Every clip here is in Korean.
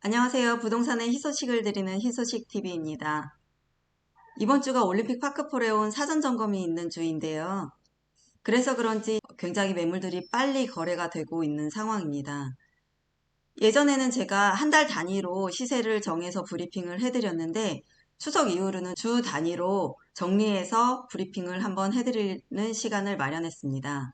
안녕하세요. 부동산의 희소식을 드리는 희소식TV입니다. 이번 주가 올림픽 파크폴에 온 사전 점검이 있는 주인데요. 그래서 그런지 굉장히 매물들이 빨리 거래가 되고 있는 상황입니다. 예전에는 제가 한 달 단위로 시세를 정해서 브리핑을 해드렸는데 추석 이후로는 주 단위로 정리해서 브리핑을 한번 해드리는 시간을 마련했습니다.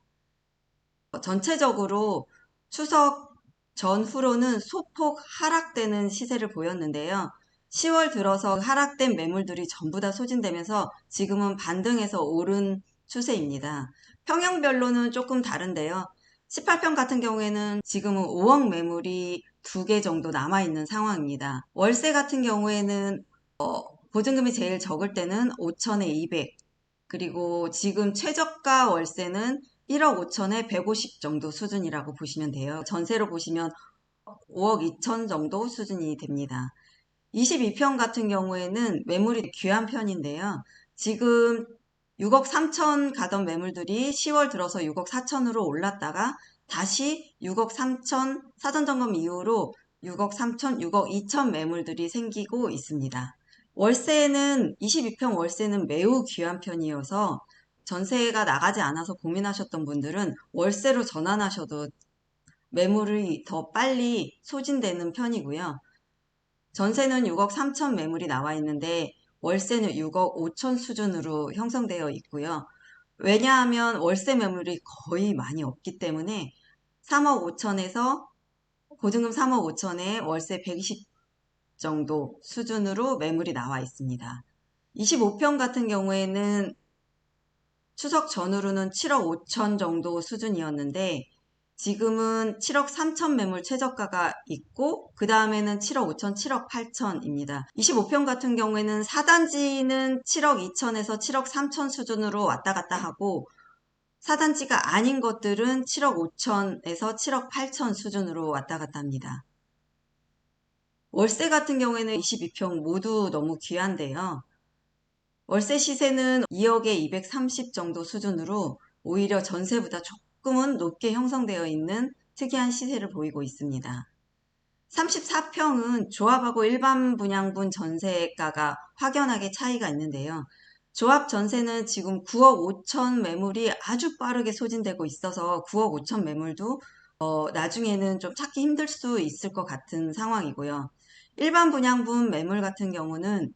전체적으로 추석 전후로는 소폭 하락되는 시세를 보였는데요. 10월 들어서 하락된 매물들이 전부 다 소진되면서 지금은 반등해서 오른 추세입니다. 평형별로는 조금 다른데요. 18평 같은 경우에는 지금은 5억 매물이 2개 정도 남아있는 상황입니다. 월세 같은 경우에는 보증금이 제일 적을 때는 5천에 200, 그리고 지금 최저가 월세는 1억 5천에 150 정도 수준이라고 보시면 돼요. 전세로 보시면 5억 2천 정도 수준이 됩니다. 22평 같은 경우에는 매물이 귀한 편인데요. 지금 6억 3천 가던 매물들이 10월 들어서 6억 4천으로 올랐다가 다시 6억 3천 사전점검 이후로 6억 3천, 6억 2천 매물들이 생기고 있습니다. 월세는 22평 월세는 매우 귀한 편이어서 전세가 나가지 않아서 고민하셨던 분들은 월세로 전환하셔도 매물이 더 빨리 소진되는 편이고요. 전세는 6억 3천 매물이 나와 있는데 월세는 6억 5천 수준으로 형성되어 있고요. 왜냐하면 월세 매물이 거의 많이 없기 때문에 3억 5천에서 보증금 3억 5천에 월세 120 정도 수준으로 매물이 나와 있습니다. 25평 같은 경우에는 추석 전후로는 7억 5천 정도 수준이었는데 지금은 7억 3천 매물 최저가가 있고 그 다음에는 7억 5천, 7억 8천입니다. 25평 같은 경우에는 4단지는 7억 2천에서 7억 3천 수준으로 왔다 갔다 하고 4단지가 아닌 것들은 7억 5천에서 7억 8천 수준으로 왔다 갔다 합니다. 월세 같은 경우에는 22평 모두 너무 귀한데요. 월세 시세는 2억에 230 정도 수준으로 오히려 전세보다 조금은 높게 형성되어 있는 특이한 시세를 보이고 있습니다. 34평은 조합하고 일반 분양분 전세가가 확연하게 차이가 있는데요. 조합 전세는 지금 9억 5천 매물이 아주 빠르게 소진되고 있어서 9억 5천 매물도 나중에는 좀 찾기 힘들 수 있을 것 같은 상황이고요. 일반 분양분 매물 같은 경우는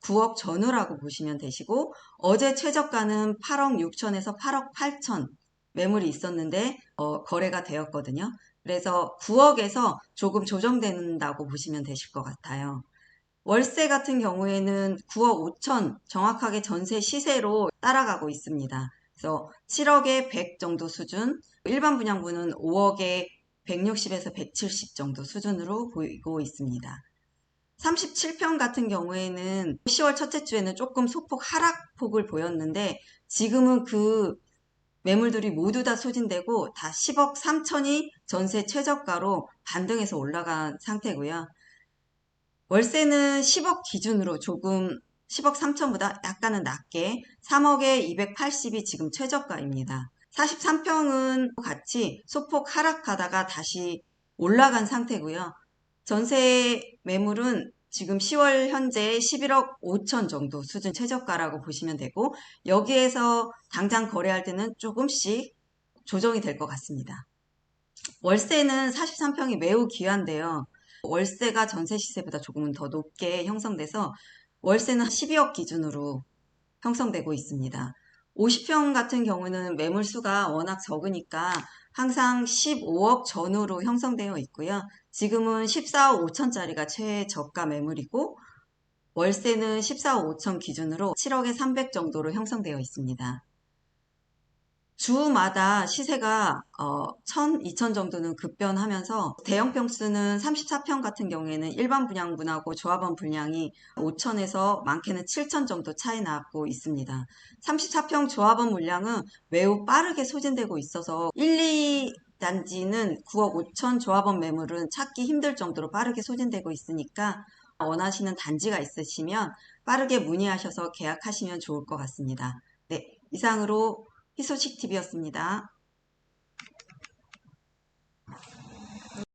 9억 전후라고 보시면 되시고 어제 최저가는 8억 6천에서 8억 8천 매물이 있었는데 거래가 되었거든요. 그래서 9억에서 조금 조정된다고 보시면 되실 것 같아요. 월세 같은 경우에는 9억 5천 정확하게 전세 시세로 따라가고 있습니다. 그래서 7억에 100 정도 수준, 일반 분양분은 5억에 160에서 170 정도 수준으로 보이고 있습니다. 37평 같은 경우에는 10월 첫째 주에는 조금 소폭 하락폭을 보였는데 지금은 그 매물들이 모두 다 소진되고 다 10억 3천이 전세 최저가로 반등해서 올라간 상태고요. 월세는 10억 기준으로 조금 10억 3천보다 약간은 낮게 3억에 280이 지금 최저가입니다. 43평은 같이 소폭 하락하다가 다시 올라간 상태고요. 전세 매물은 지금 10월 현재 11억 5천 정도 수준 최저가라고 보시면 되고 여기에서 당장 거래할 때는 조금씩 조정이 될 것 같습니다. 월세는 43평이 매우 귀한데요. 월세가 전세 시세보다 조금은 더 높게 형성돼서 월세는 12억 기준으로 형성되고 있습니다. 50평 같은 경우는 매물수가 워낙 적으니까 항상 15억 전후로 형성되어 있고요. 지금은 14억 5천짜리가 최저가 매물이고 월세는 14억 5천 기준으로 7억에 300 정도로 형성되어 있습니다. 주마다 시세가 1000, 2000 정도는 급변하면서 대형 평수는 34평 같은 경우에는 일반 분양분하고 조합원 분양이 5000에서 많게는 7000 정도 차이 나고 있습니다. 34평 조합원 물량은 매우 빠르게 소진되고 있어서 1, 2단지는 9억 5천 조합원 매물은 찾기 힘들 정도로 빠르게 소진되고 있으니까 원하시는 단지가 있으시면 빠르게 문의하셔서 계약하시면 좋을 것 같습니다. 네, 이상으로 희소식TV였습니다.